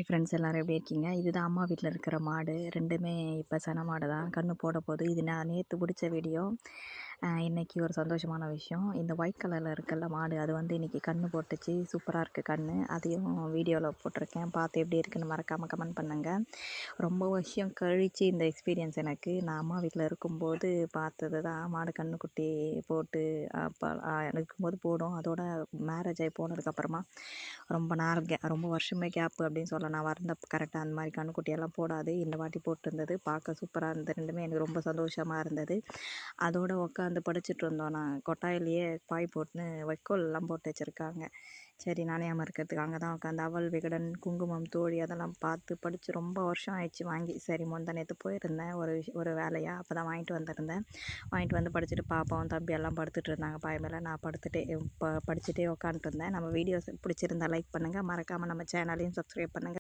Friends எல்லாரும் எப்படி இருக்கீங்க? இதுதான் அம்மா வீட்ல இருக்கிற மாடு. 2மே இப்ப சென மாடு தான். கண்ணு போட போது. இது நான் நேத்து புடிச்ச வீடியோ. இன்னைக்கு ஒரு சந்தோஷமான விஷயம். இந்த ஒயிட் கலர்ல இருக்குல்ல மாடு, அது வந்து இன்னைக்கு கண்ணு போட்டுச்சு. சூப்பரா இருக்கு கண்ணு. அதையும் வீடியோல போட்டிருக்கேன். பார்த்து எப்படி இருக்குன்னு மறக்காம கமெண்ட் பண்ணுங்க. ரொம்ப வருஷம் கழிச்சு இந்த எக்ஸ்பீரியன்ஸ் எனக்கு. நான் அம்மா வீட்ல இருக்கும்போது பார்த்தது தான். மாடு கன்னுக்குட்டி போட்டு அப்ப இருக்கும்போது போடும். அதோட மேரேஜ் ஆகி போனதுக்கப்புறமா ரொம்ப நாள் ரொம்ப வருஷமே கேப்பு அப்படின்னு சொல்லலாம். நான் வந்தப்போ கரெக்டாக அந்த மாதிரி கன்னுக்குட்டியெல்லாம் போடாது. இந்த வாட்டி போட்டிருந்தது. பார்க்க சூப்பராக இருந்தது. 2மே எனக்கு ரொம்ப சந்தோஷமாக இருந்தது. அதோட உட்காந்து படிச்சுட்டு இருந்தோம். நான் கொட்டாயிலேயே பாய் போட்டுன்னு வைக்கோல்லாம் போட்டு வச்சுருக்காங்க. சரி நனையாமல் இருக்கிறதுக்கு அங்கே தான் உட்காந்து அவல் விகடன் குங்குமம் தோழி அதெல்லாம் பார்த்து படித்து ரொம்ப வருஷம் ஆயிடுச்சு வாங்கி. சரி முந்தா நேற்று போயிருந்தேன் ஒரு வேலையாக. அப்போ தான் வாங்கிட்டு வந்திருந்தேன். வாங்கிட்டு வந்து படிச்சுட்டு பாப்பாவும் தம்பி எல்லாம் படுத்துட்டு இருந்தாங்க பாய் மேலே. நான் படுத்துட்டே படிச்சுட்டே உட்காந்துட்டு இருந்தேன். நம்ம வீடியோஸ் பிடிச்சிருந்தா லைக் பண்ணுங்கள். மறக்காமல் நம்ம சேனலையும் சப்ஸ்கிரைப் பண்ணுங்கள்.